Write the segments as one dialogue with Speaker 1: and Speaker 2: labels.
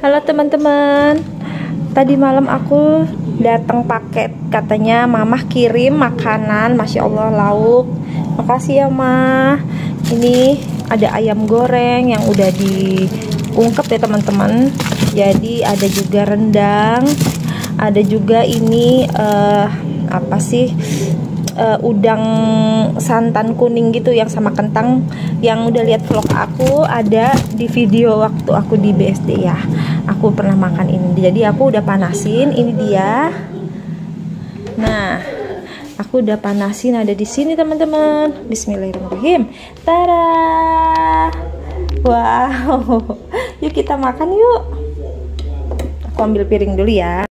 Speaker 1: Halo teman-teman, tadi malam aku datang paket, katanya mamah kirim makanan, Masya Allah lauk. Makasih ya mah. Ini ada ayam goreng yang udah diungkep ya teman-teman. Jadi ada juga rendang, ada juga ini apa sih, udang santan kuning gitu yang sama kentang, yang udah lihat vlog aku ada di video waktu aku di BSD ya. Aku pernah makan ini, jadi aku udah panasin. Ini dia. Nah, aku udah panasin, ada di sini teman-teman. Bismillahirrahmanirrahim. Tada! Wow, yuk kita makan yuk. Aku ambil piring dulu ya.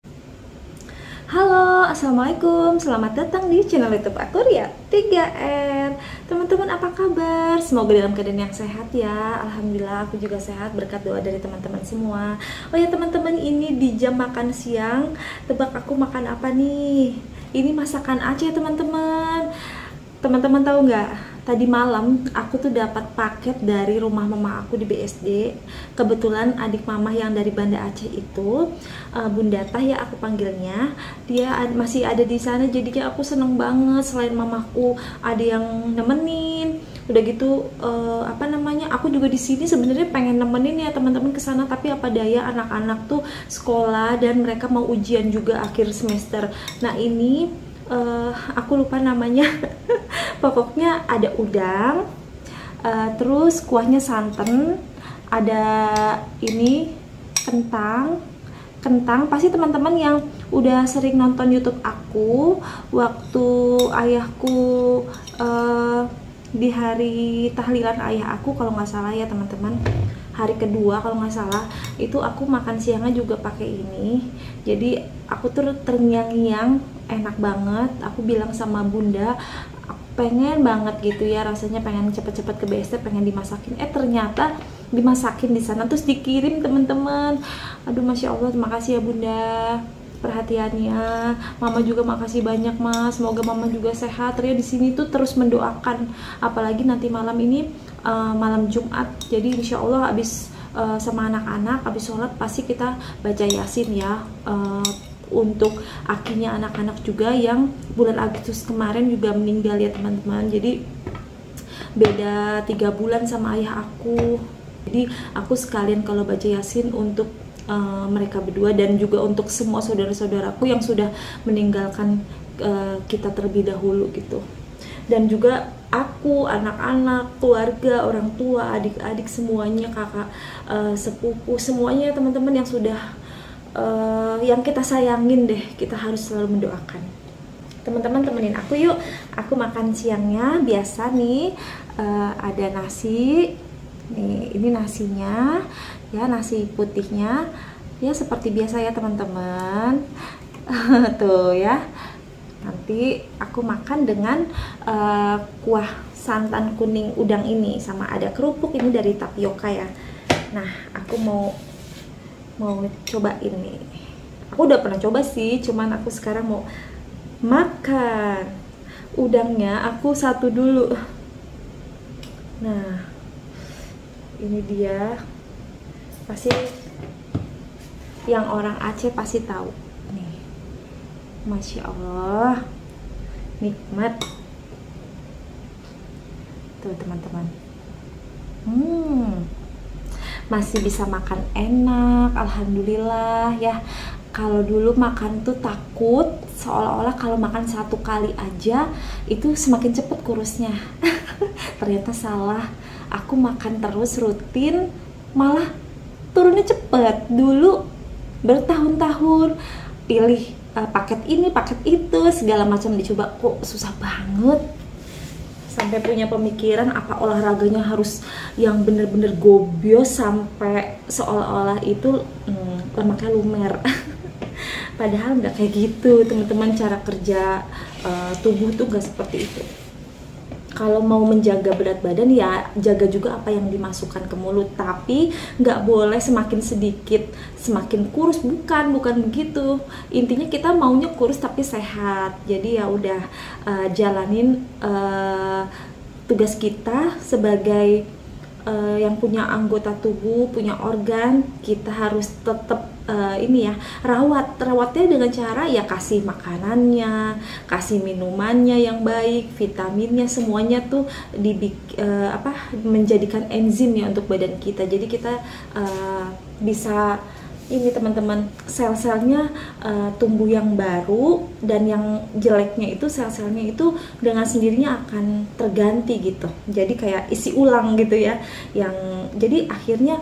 Speaker 1: Halo, assalamualaikum, selamat datang di channel YouTube aku Ria 3R. Teman-teman apa kabar? Semoga dalam keadaan yang sehat ya. Alhamdulillah aku juga sehat berkat doa dari teman-teman semua. Oh ya teman-teman, ini di jam makan siang. Tebak aku makan apa nih? Ini masakan Aceh teman-teman. Teman-teman tahu nggak? Tadi malam aku tuh dapat paket dari rumah mama aku di BSD. Kebetulan adik mama yang dari Banda Aceh itu, Bunda Tah ya aku panggilnya, dia masih ada di sana. Jadinya aku seneng banget. Selain mamaku ada yang nemenin. Udah gitu apa namanya? Aku juga di sini sebenarnya pengen nemenin ya teman-teman ke sana, tapi apa daya anak-anak tuh sekolah dan mereka mau ujian juga akhir semester. Nah ini aku lupa namanya. Pokoknya ada udang, terus kuahnya santan, ada ini kentang. Pasti teman-teman yang udah sering nonton YouTube aku waktu ayahku di hari tahlilan ayah aku, kalau nggak salah ya teman-teman, hari kedua kalau nggak salah, itu aku makan siangnya juga pakai ini. Jadi aku tuh terngiang-ngiang, enak banget. Aku bilang sama bunda, pengen banget gitu ya, rasanya pengen cepet-cepet ke BSD, pengen dimasakin. Ternyata dimasakin di sana terus dikirim teman-teman. Aduh Masya Allah, terima kasih ya bunda perhatiannya. Mama juga makasih banyak mas, semoga mama juga sehat. Ria di sini tuh terus mendoakan, apalagi nanti malam ini malam Jumat. Jadi insya Allah habis sama anak-anak habis sholat pasti kita baca Yasin ya, untuk akhirnya anak-anak juga yang bulan Agustus kemarin juga meninggal ya teman-teman. Jadi beda 3 bulan sama ayah aku. Jadi aku sekalian kalau baca Yasin untuk mereka berdua dan juga untuk semua saudara-saudaraku yang sudah meninggalkan kita terlebih dahulu gitu. Dan juga aku, anak-anak, keluarga, orang tua, adik-adik semuanya, kakak, sepupu, semuanya teman-teman yang sudah yang kita sayangin deh, kita harus selalu mendoakan. Teman-teman temenin aku yuk, aku makan siangnya. Biasa nih ada nasi nih, ini nasinya ya, nasi putihnya ya seperti biasa ya teman-teman. Tuh ya, nanti aku makan dengan kuah santan kuning udang ini, sama ada kerupuk ini dari tapioka ya. Nah aku mau coba ini. Aku udah pernah coba sih, cuman aku sekarang mau makan udangnya. Aku satu dulu. Nah ini dia, pasti yang orang Aceh pasti tahu nih. Masya Allah, nikmat tuh teman-teman. Masih bisa makan enak, alhamdulillah ya. Kalau dulu makan tuh takut, seolah-olah kalau makan satu kali aja itu semakin cepet kurusnya. Ternyata salah. Aku makan terus rutin, malah turunnya cepet. Dulu bertahun-tahun pilih paket ini, paket itu, segala macam dicoba, kok susah banget. Sampai punya pemikiran apa olahraganya harus yang bener-bener gobios sampai seolah-olah itu lemaknya lumer. Padahal nggak kayak gitu teman-teman, cara kerja tubuh tuh nggak seperti itu. Kalau mau menjaga berat badan ya jaga juga apa yang dimasukkan ke mulut, tapi nggak boleh semakin sedikit semakin kurus, bukan begitu. Intinya kita maunya kurus tapi sehat. Jadi ya udah jalanin tugas kita sebagai yang punya anggota tubuh, punya organ, kita harus tetap ini ya, rawatnya dengan cara ya kasih makanannya, kasih minumannya yang baik, vitaminnya, semuanya tuh menjadikan enzim ya untuk badan kita. Jadi kita bisa ini teman-teman, sel-selnya tumbuh yang baru, dan yang jeleknya itu sel-selnya itu dengan sendirinya akan terganti gitu. Jadi kayak isi ulang gitu ya. Jadi akhirnya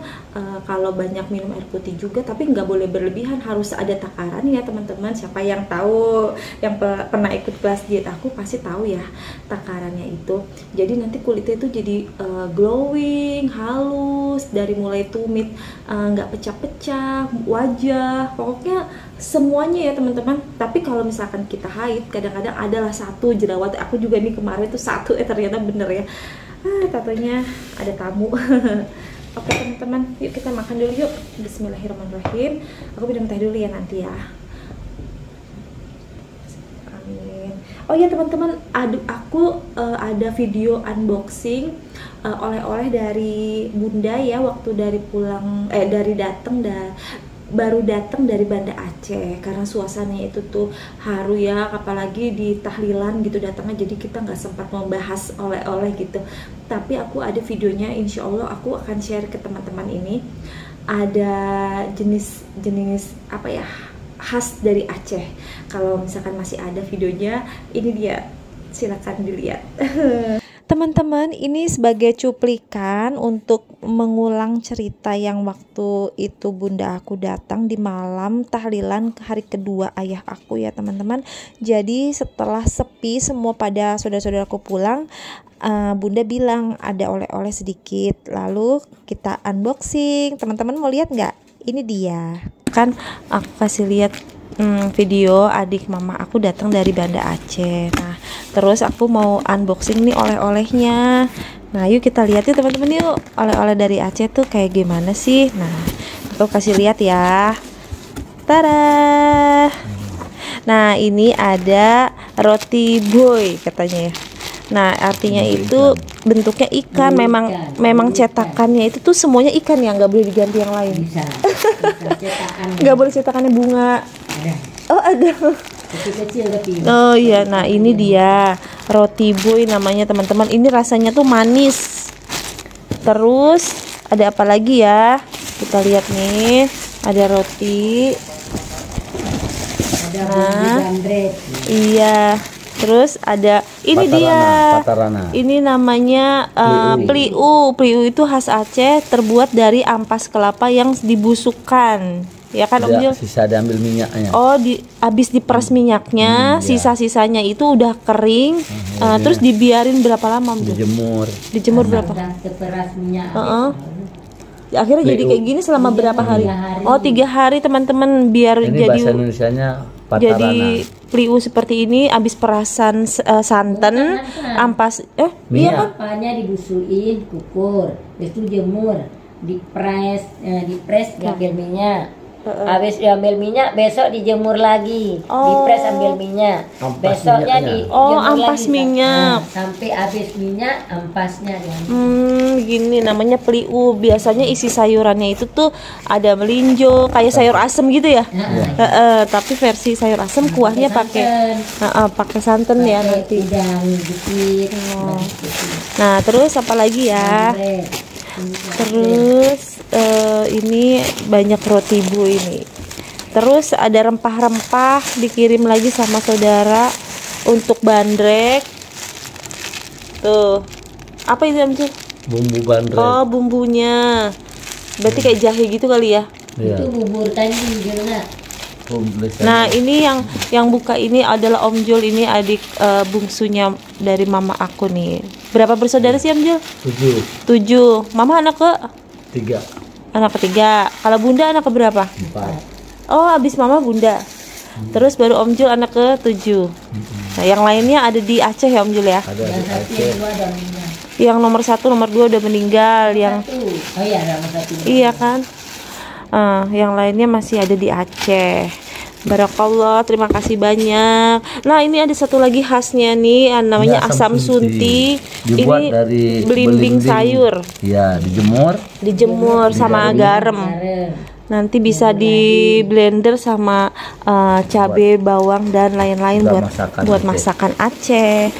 Speaker 1: kalau banyak minum air putih juga, tapi nggak boleh berlebihan, harus ada takaran ya teman-teman. Siapa yang tahu, yang pernah ikut kelas diet aku pasti tahu ya takarannya itu. Jadi nanti kulitnya itu jadi glowing, halus, dari mulai tumit nggak pecah-pecah, wajah, pokoknya semuanya ya teman-teman. Tapi kalau misalkan kita haid, kadang-kadang adalah satu jerawat. Aku juga nih kemarin tuh satu, ternyata bener ya. Katanya ada tamu. Oke teman-teman, yuk kita makan dulu yuk. Bismillahirrahmanirrahim. Aku minum teh dulu ya nanti ya. Amin. Oh ya teman-teman, aku ada video unboxing oleh-oleh dari Bunda ya, waktu dari pulang baru datang dari Banda Aceh, karena suasananya itu tuh haru ya, apalagi di tahlilan gitu datangnya, jadi kita nggak sempat membahas oleh-oleh gitu. Tapi aku ada videonya, insya Allah aku akan share ke teman-teman ini. Ada jenis apa ya, khas dari Aceh. Kalau misalkan masih ada videonya, ini dia, silakan dilihat. Teman-teman, ini sebagai cuplikan untuk mengulang cerita yang waktu itu Bunda aku datang di malam tahlilan hari kedua ayah aku ya teman-teman. Jadi setelah sepi semua pada saudara-saudaraku pulang, Bunda bilang ada oleh-oleh sedikit, lalu kita unboxing. Teman-teman mau lihat nggak? Ini dia. Kan aku kasih lihat video adik mama aku datang dari Banda Aceh. Nah, terus aku mau unboxing nih oleh-olehnya. Nah, yuk kita lihat yuk teman-teman yuk, oleh-oleh dari Aceh tuh kayak gimana sih. Nah, aku kasih lihat ya. Tada. Nah, ini ada roti boy katanya ya. Nah, artinya itu bentuknya ikan. Memang cetakannya itu tuh semuanya ikan ya, nggak boleh diganti yang lain. Bisa nggak boleh cetakannya bunga. Oh ada. Kecil-kecil tapi. Oh iya, nah ini dia roti boy namanya teman-teman. Ini rasanya tuh manis. Terus ada apa lagi ya? Kita lihat nih, ada roti. Ada bandrek. Iya. Terus ada ini patarana. Ini namanya pliu. Pliu itu khas Aceh, terbuat dari ampas kelapa yang dibusukkan. Ya kan Om Jul?
Speaker 2: Sisa diambil minyaknya.
Speaker 1: Oh, habis diperas minyaknya, sisa-sisanya itu udah kering. Terus dibiarin berapa lama Om Jul? Dijemur berapa? Diperas minyak. Akhirnya jadi kayak gini selama berapa hari? 3 hari. Oh, 3 hari teman-teman, biar
Speaker 2: ini
Speaker 1: jadi
Speaker 2: bahasa Indonesianya patarana.
Speaker 1: Jadi pliu seperti ini, habis perasan santan, ampas
Speaker 3: iya kan? Apanya dibusuin, kukur, itu jemur, dipres, diambil minyak. Habis diambil minyak, besok dijemur lagi, dipres ambil minyak, besoknya dijemur
Speaker 1: ampas
Speaker 3: lagi,
Speaker 1: minyak
Speaker 3: sampai habis minyak, ampasnya
Speaker 1: gini namanya pliu. Biasanya isi sayurannya itu tuh ada melinjo, kayak sayur asem gitu ya. Tapi versi sayur asem kuahnya pakai santan ya nanti. Nah terus apa lagi ya? Terus ini banyak roti bu ini. Terus ada rempah-rempah dikirim lagi sama saudara untuk bandrek. Tuh. Apa itu Om Jul?
Speaker 2: Bumbu bandrek.
Speaker 1: Oh, bumbunya. Berarti kayak jahe gitu kali ya?
Speaker 3: Iya. Itu bubur tadi Julna.
Speaker 1: Nah, ini yang buka ini adalah Om Jul, ini adik bungsunya dari mama aku nih. Berapa bersaudara sih Om Jul? 7. Mama anak ke
Speaker 2: 3.
Speaker 1: Anak ketiga. Kalau Bunda anak ke berapa?
Speaker 2: 4.
Speaker 1: Oh, habis mama Bunda. Terus baru Om Jul anak ke 7. Nah, yang lainnya ada di Aceh ya Om Jul ya?
Speaker 2: Ada di Aceh.
Speaker 1: Yang nomor 1, nomor 2 udah meninggal.
Speaker 3: Oh iya, nomor 1.
Speaker 1: Iya kan? Yang lainnya masih ada di Aceh. Barakallah, terima kasih banyak. Nah, ini ada satu lagi khasnya nih, namanya
Speaker 2: Ini
Speaker 1: asam sunti.
Speaker 2: Dibuat
Speaker 1: Ini
Speaker 2: dari
Speaker 1: belimbing sayur.
Speaker 2: Ya,
Speaker 1: Dijemur sama garam. Nanti bisa di blender sama cabai, bawang dan lain-lain buat masakan Aceh.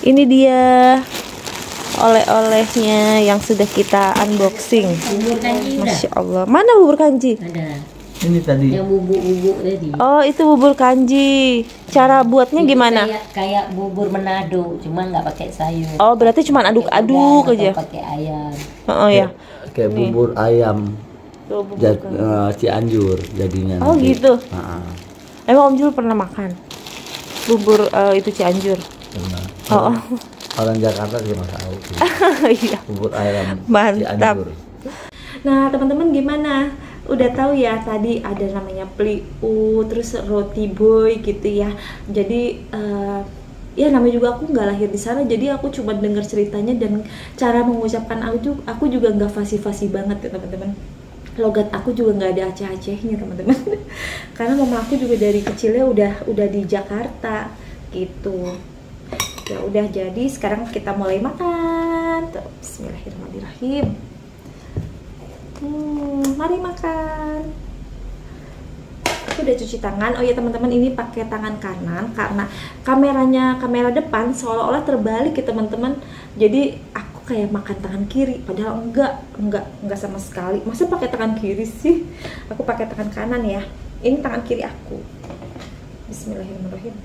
Speaker 1: Ini dia oleh-olehnya yang sudah kita unboxing.
Speaker 3: Bubur kanji udah.
Speaker 1: Masya Allah. Mana bubur kanji?
Speaker 3: Ada.
Speaker 2: Ini tadi.
Speaker 3: Yang bubuk-bubuk tadi.
Speaker 1: Oh, itu bubur kanji. Cara buatnya
Speaker 3: Itu
Speaker 1: gimana?
Speaker 3: Kayak bubur Manado, cuma nggak pakai sayur.
Speaker 1: Oh, berarti cuma aduk-aduk
Speaker 3: Pakai
Speaker 1: aja.
Speaker 3: udang atau pakai ayam.
Speaker 1: Oh ya.
Speaker 2: Kayak bubur ayam
Speaker 1: Tuh, bubur kanji.
Speaker 2: Cianjur jadinya.
Speaker 1: Oh,
Speaker 2: nanti.
Speaker 1: gitu.
Speaker 2: Heeh.
Speaker 1: Emang Om Jul pernah makan bubur itu Cianjur?
Speaker 2: Pernah.
Speaker 1: Oh,
Speaker 2: Orang Jakarta juga nggak tahu.
Speaker 1: iya.
Speaker 2: Bubur ayam
Speaker 1: Mantap.
Speaker 2: Cianjur.
Speaker 1: Nah, teman-teman gimana? Udah tahu ya tadi ada namanya pliu, terus roti boy gitu ya. Jadi ya namanya juga aku nggak lahir di sana, jadi aku cuma dengar ceritanya dan cara mengucapkan aku juga nggak fasih-fasih banget ya teman-teman. Logat aku juga nggak ada Aceh-Acehnya teman-teman. Karena mama aku juga dari kecilnya udah di Jakarta gitu. Ya udah, jadi sekarang kita mulai makan. Bismillahirrahmanirrahim. Mari makan. Aku udah cuci tangan. Oh ya teman-teman, ini pakai tangan kanan karena kamera depan seolah-olah terbalik ya teman-teman. Jadi aku kayak makan tangan kiri, padahal enggak sama sekali. Masa pakai tangan kiri sih? Aku pakai tangan kanan ya. Ini tangan kiri aku. Bismillahirrahmanirrahim.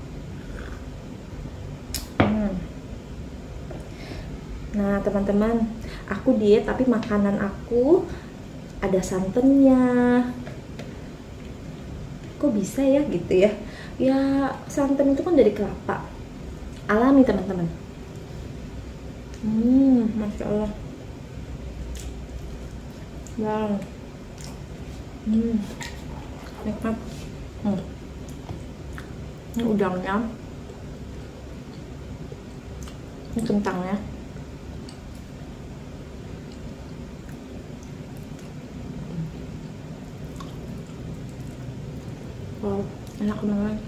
Speaker 1: Nah teman-teman, aku diet tapi makanan aku ada santannya. Kok bisa ya gitu ya? Ya santan itu kan dari kelapa alami teman-teman. Masya Allah. Wow. Nikmat. Ini udangnya, ini kentangnya. Wow, enak banget.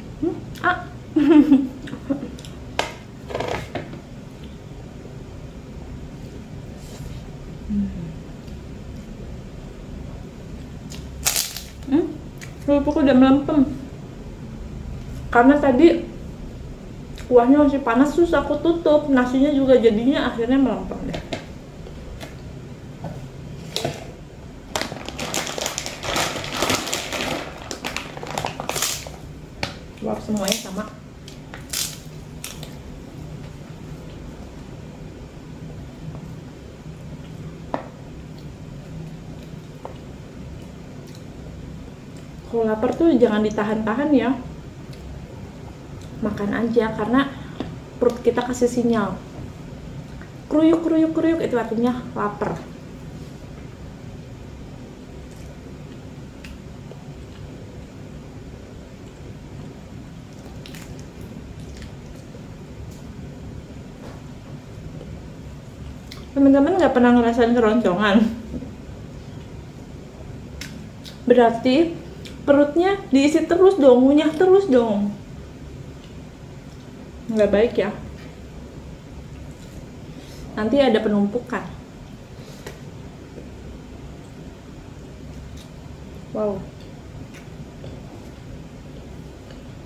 Speaker 1: Kerupuk udah melempem. Karena tadi kuahnya masih panas, terus aku tutup. Nasinya juga jadinya akhirnya melempem deh. Wow, semuanya sama. Kalau lapar tuh jangan ditahan-tahan ya. Makan aja, karena perut kita kasih sinyal. Kruyuk, kruyuk, kruyuk, itu artinya lapar. Teman-teman nggak pernah ngerasain keroncongan? Berarti perutnya diisi terus dong, ngunyah terus dong. Nggak baik ya. Nanti ada penumpukan. Wow.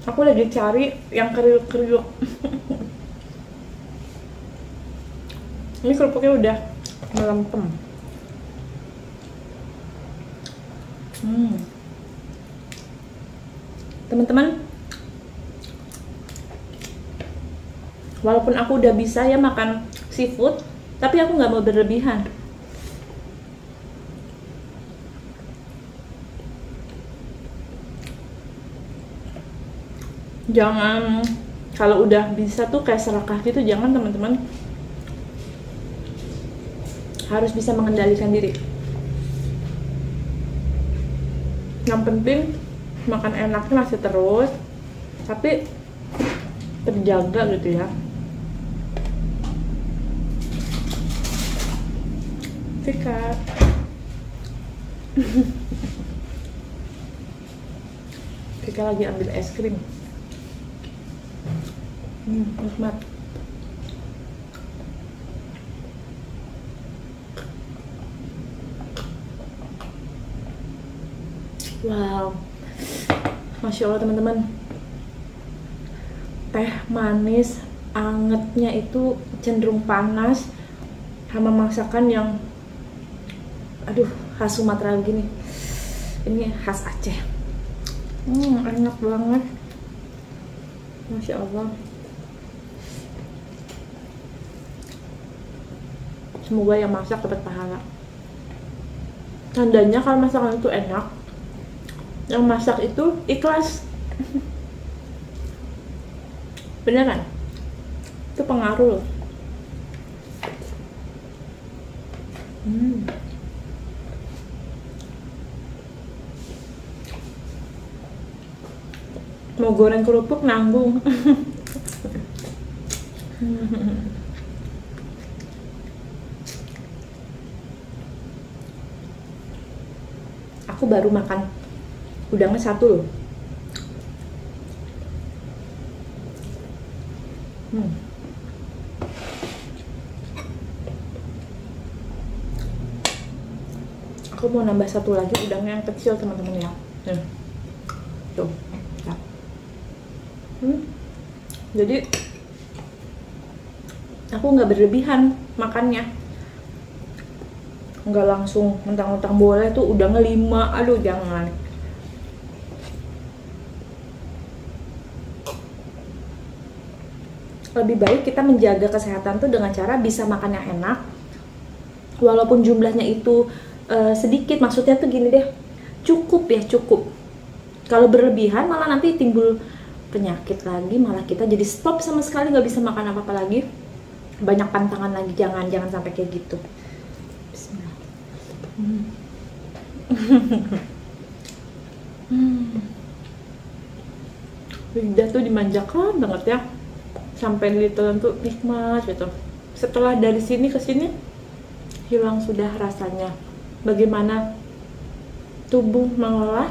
Speaker 1: Aku lagi cari yang kriuk-kriuk. Ini kerupuknya udah melempem. Teman-teman, walaupun aku udah bisa ya makan seafood, tapi aku nggak mau berlebihan. Jangan, kalau udah bisa tuh kayak serakah gitu, jangan teman-teman. Harus bisa mengendalikan diri. Yang penting makan enaknya masih terus, tapi terjaga gitu ya. Sikat. Kita lagi ambil es krim. Nikmat. Wow, Masya Allah teman-teman, teh manis angetnya itu cenderung panas sama masakan yang khas Sumatera begini. Ini khas Aceh. Enak banget, Masya Allah. Semoga yang masak dapat pahala. Tandanya kalau masakan itu enak, yang masak itu ikhlas. Beneran, itu pengaruh loh. Mau goreng kerupuk nanggung. Aku baru makan udangnya satu loh. Aku mau nambah satu lagi udangnya yang kecil teman-teman ya. Tuh. Jadi aku nggak berlebihan makannya, nggak langsung mentang-mentang boleh tuh udangnya 5. Aduh jangan. Lebih baik kita menjaga kesehatan tuh dengan cara bisa makan yang enak, walaupun jumlahnya itu sedikit. Maksudnya tuh gini deh, cukup ya, cukup. Kalau berlebihan malah nanti timbul penyakit lagi, malah kita jadi stop sama sekali, nggak bisa makan apa-apa lagi, banyak pantangan lagi. Jangan sampai kayak gitu. Bismillah. Lidah tuh dimanjakan banget ya, sampai ditelan tuh nikmat gitu. Setelah dari sini ke sini hilang sudah rasanya. Bagaimana tubuh mengolah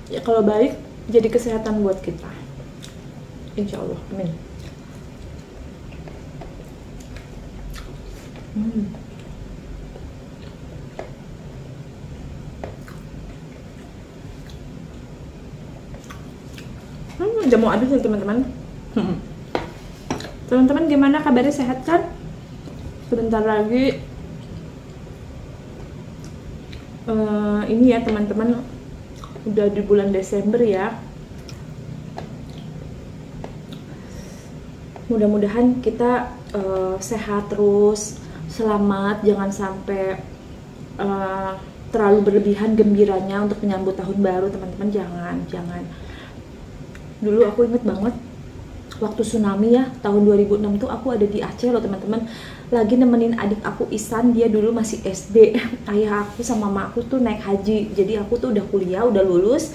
Speaker 1: ya, kalau baik jadi kesehatan buat kita, insya Allah. Amin. Udah mau habis nih teman-teman. Teman-teman gimana kabarnya, sehat kan? Sebentar lagi ini ya teman-teman, udah di bulan Desember ya. Mudah-mudahan kita sehat terus, selamat, jangan sampai terlalu berlebihan gembiranya untuk menyambut tahun baru teman-teman. Jangan. Dulu aku inget banget waktu tsunami ya tahun 2006 tuh aku ada di Aceh loh teman-teman, lagi nemenin adik aku Isan, dia dulu masih SD. Ayah aku sama mama aku tuh naik haji, jadi aku tuh udah kuliah, udah lulus.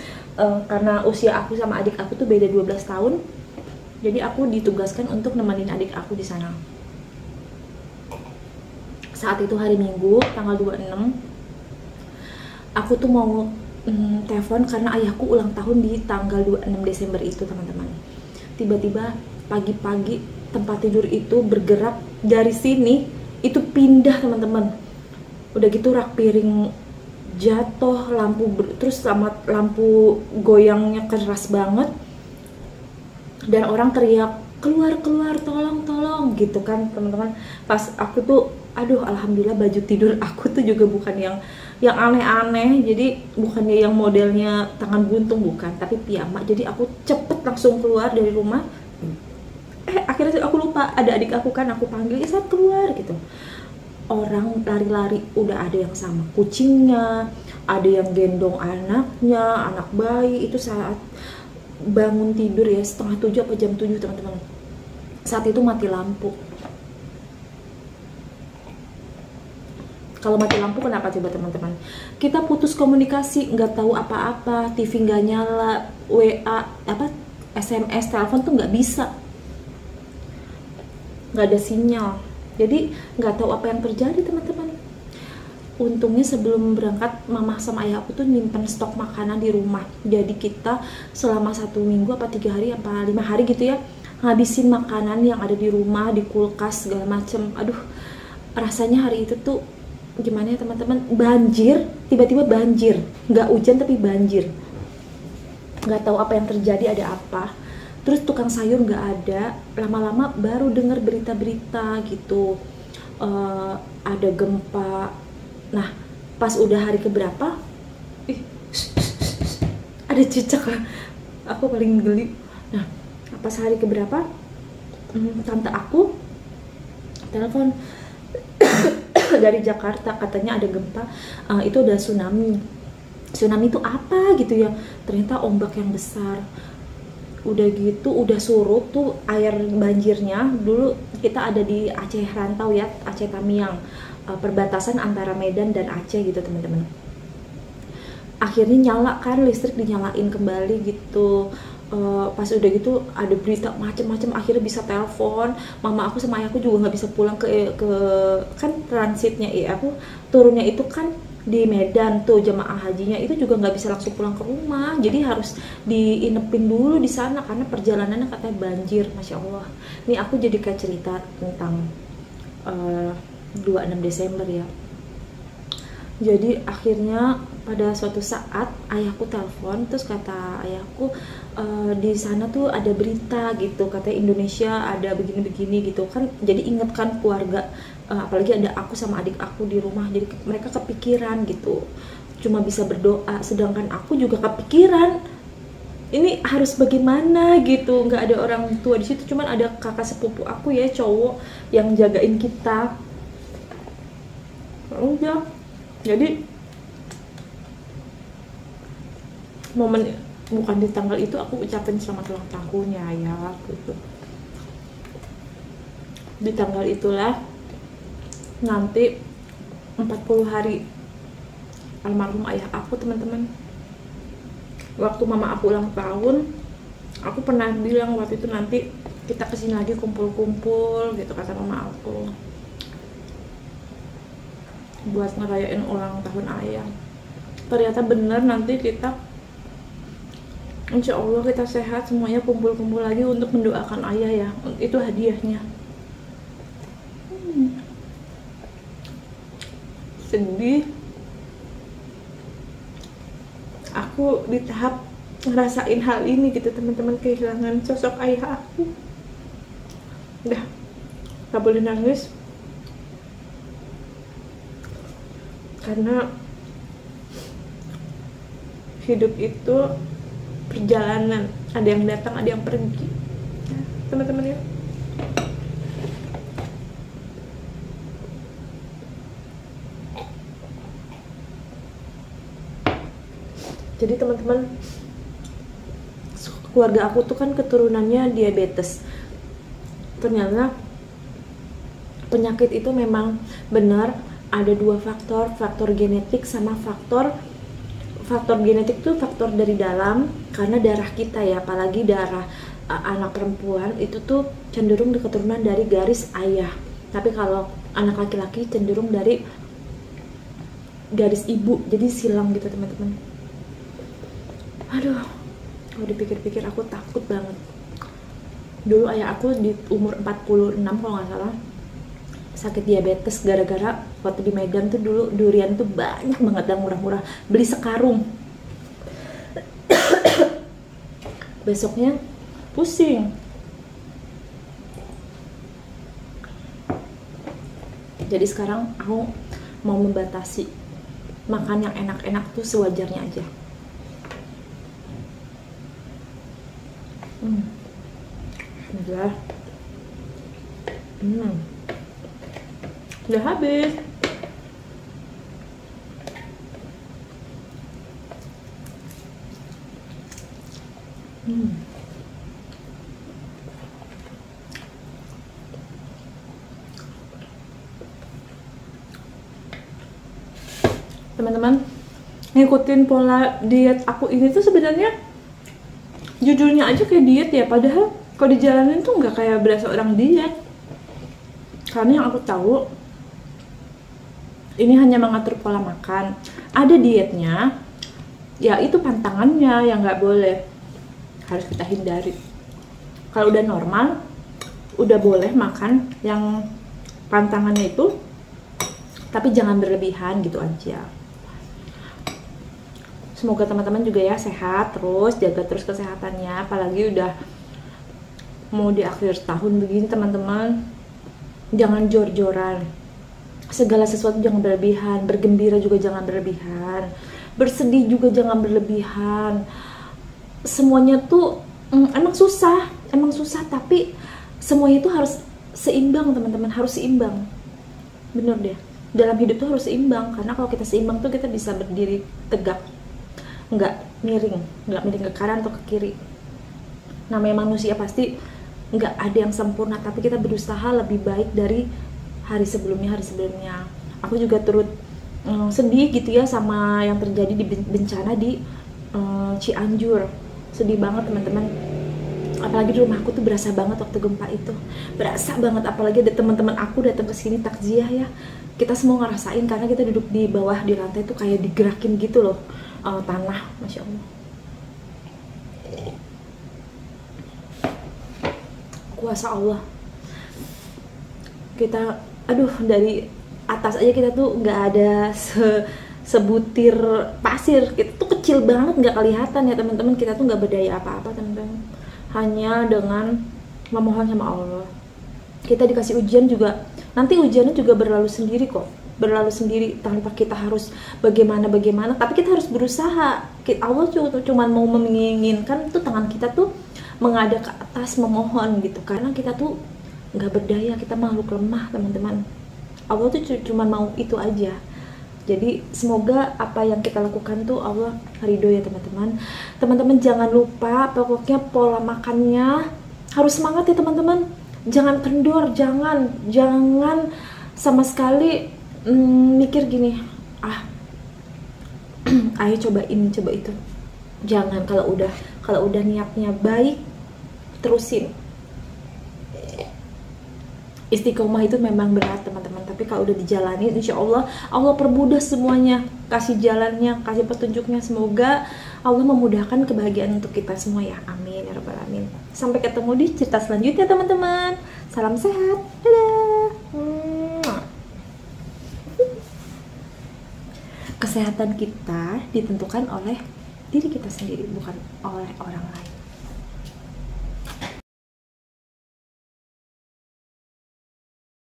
Speaker 1: Karena usia aku sama adik aku tuh beda 12 tahun, jadi aku ditugaskan untuk nemenin adik aku di sana. Saat itu hari Minggu tanggal 26, aku tuh mau telepon karena ayahku ulang tahun di tanggal 26 Desember itu teman-teman. Tiba-tiba pagi-pagi tempat tidur itu bergerak dari sini, itu pindah teman-teman. Udah gitu rak piring jatuh, terus sama lampu goyangnya keras banget, dan orang teriak keluar tolong gitu kan teman-teman. Pas aku tuh alhamdulillah baju tidur aku tuh juga bukan yang aneh-aneh, jadi bukannya yang modelnya tangan buntung, bukan, tapi piyama. Jadi aku cepet langsung keluar dari rumah. Akhirnya aku lupa ada adik aku kan, aku panggil Isan keluar gitu. Orang lari-lari, udah ada yang sama kucingnya, ada yang gendong anaknya, anak bayi. Itu saat bangun tidur ya, setengah 7 apa jam 7 teman-teman. Saat itu mati lampu. Kalau mati lampu kenapa coba teman-teman? Kita putus komunikasi, nggak tahu apa-apa, TV nggak nyala, WA, SMS, telepon tuh nggak bisa, nggak ada sinyal. Jadi nggak tahu apa yang terjadi teman-teman. untungnya sebelum berangkat mama sama ayah aku tuh nyimpen stok makanan di rumah, jadi kita selama 1 minggu apa 3 hari apa 5 hari gitu ya ngabisin makanan yang ada di rumah, di kulkas segala macem. Aduh, rasanya hari itu tuh gimana ya teman-teman, banjir, tiba-tiba banjir, nggak hujan tapi banjir, nggak tahu apa yang terjadi, ada apa. Terus tukang sayur nggak ada, lama-lama baru dengar berita-berita gitu, ada gempa. Nah pas udah hari keberapa, ada cicak, aku paling geli. Nah pas hari keberapa, tante aku telepon dari Jakarta, katanya ada gempa, itu ada tsunami. Tsunami itu apa gitu ya, ternyata ombak yang besar. Udah gitu udah surut tuh air banjirnya. Dulu kita ada di Aceh Rantau ya, Aceh Tamiang, perbatasan antara Medan dan Aceh gitu teman-teman. Akhirnya nyala kan, listrik dinyalain kembali gitu. Pas udah gitu ada berita macem-macem, akhirnya bisa telepon. Mama aku sama ayahku juga nggak bisa pulang ke kan transitnya aku turunnya itu kan di Medan tuh, jemaah hajinya itu juga nggak bisa langsung pulang ke rumah, jadi harus diinepin dulu di sana karena perjalanannya katanya banjir. Masya Allah, nih aku jadi kayak cerita tentang 26 Desember ya. Jadi akhirnya pada suatu saat ayahku telepon, terus kata ayahku di sana tuh ada berita gitu, katanya Indonesia ada begini-begini gitu kan. Jadi inget kan keluarga, apalagi ada aku sama adik aku di rumah, jadi mereka kepikiran gitu, cuma bisa berdoa. Sedangkan aku juga kepikiran ini harus bagaimana gitu, nggak ada orang tua di situ, cuman ada kakak sepupu aku ya cowok yang jagain kita. Udah, jadi momen bukan di tanggal itu aku ucapin selamat ulang tahun ya ayah gitu. Di tanggal itulah nanti 40 hari almarhum ayah aku teman-teman. Waktu mama aku ulang tahun, aku pernah bilang waktu itu nanti kita kesini lagi kumpul-kumpul gitu kata mama aku, buat ngerayain ulang tahun ayah. Ternyata bener, nanti kita insya Allah kita sehat semuanya, kumpul-kumpul lagi untuk mendoakan ayah ya. Itu hadiahnya. Sedih. Aku di tahap ngerasain hal ini gitu teman-teman, kehilangan sosok ayah aku. Udah, gak boleh nangis karena hidup itu perjalanan, ada yang datang ada yang pergi teman-teman ya. Jadi teman-teman, keluarga aku tuh kan keturunannya diabetes. Ternyata penyakit itu memang benar ada 2 faktor, faktor genetik sama faktor genetik tuh faktor dari dalam, karena darah kita ya, apalagi darah anak perempuan itu tuh cenderung keturunan dari garis ayah. Tapi kalau anak laki-laki cenderung dari garis ibu, jadi silang gitu teman-teman. Aduh, kalau dipikir-pikir aku takut banget. Dulu ayah aku di umur 46 kalau nggak salah sakit diabetes gara-gara waktu di Medan tuh dulu durian tuh banyak banget dan murah-murah, beli sekarung. Besoknya pusing. Jadi sekarang aku mau membatasi makan yang enak-enak tuh sewajarnya aja. Alhamdulillah. Udah habis. Teman-teman, ngikutin pola diet aku ini tuh sebenarnya judulnya aja kayak diet ya, padahal kalau dijalanin tuh nggak kayak berasa orang diet. Karena yang aku tahu Ini hanya mengatur pola makan. Ada dietnya, ya itu pantangannya yang nggak boleh, harus kita hindari. Kalau udah normal, udah boleh makan yang pantangannya itu, tapi jangan berlebihan gitu aja. Semoga teman-teman juga ya sehat terus, jaga terus kesehatannya, apalagi udah mau di akhir tahun begini teman-teman. Jangan jor-joran, segala sesuatu jangan berlebihan, bergembira juga jangan berlebihan, bersedih juga jangan berlebihan. Semuanya tuh emang susah, tapi semuanya itu harus seimbang teman-teman, harus seimbang. Bener deh, dalam hidup tuh harus seimbang, karena kalau kita seimbang tuh kita bisa berdiri tegak, nggak miring ke kanan atau ke kiri. Namanya manusia pasti nggak ada yang sempurna, tapi kita berusaha lebih baik dari hari sebelumnya. Aku juga turut sedih gitu ya sama yang terjadi di bencana di Cianjur. Sedih banget teman-teman, apalagi di rumahku tuh berasa banget waktu gempa itu, berasa banget. Apalagi ada teman-teman aku datang ke sini takziah ya, kita semua ngerasain karena kita duduk di bawah di lantai tuh kayak digerakin gitu loh, tanah, masya Allah. Kuasa Allah. Kita, aduh, dari atas aja kita tuh nggak ada sebutir pasir, kita tuh kecil banget, nggak kelihatan ya teman-teman. Kita tuh nggak berdaya apa-apa teman-teman, hanya dengan memohon sama Allah. Kita dikasih ujian juga, nanti ujiannya juga berlalu sendiri kok, berlalu sendiri tanpa kita harus bagaimana, tapi kita harus berusaha. Allah cuma mau menginginkan tuh tangan kita tuh menghadap ke atas, memohon gitu, karena kita tuh nggak berdaya, kita makhluk lemah teman-teman. Allah tuh cuma mau itu aja. Jadi semoga apa yang kita lakukan tuh Allah ridho ya teman-teman. Teman-teman jangan lupa, pokoknya pola makannya harus semangat ya teman-teman. Jangan kendor, jangan sama sekali mikir gini, ayo coba ini coba itu. Jangan. Kalau udah niatnya baik, terusin. Istiqomah itu memang berat teman-teman, tapi kalau udah dijalani, insya Allah Allah permudah semuanya, kasih jalannya, kasih petunjuknya. Semoga Allah memudahkan kebahagiaan untuk kita semua ya, amin ya rabbal alamin. Sampai ketemu di cerita selanjutnya teman-teman. Salam sehat, dadah. Kesehatan kita ditentukan oleh diri kita sendiri, bukan oleh orang lain.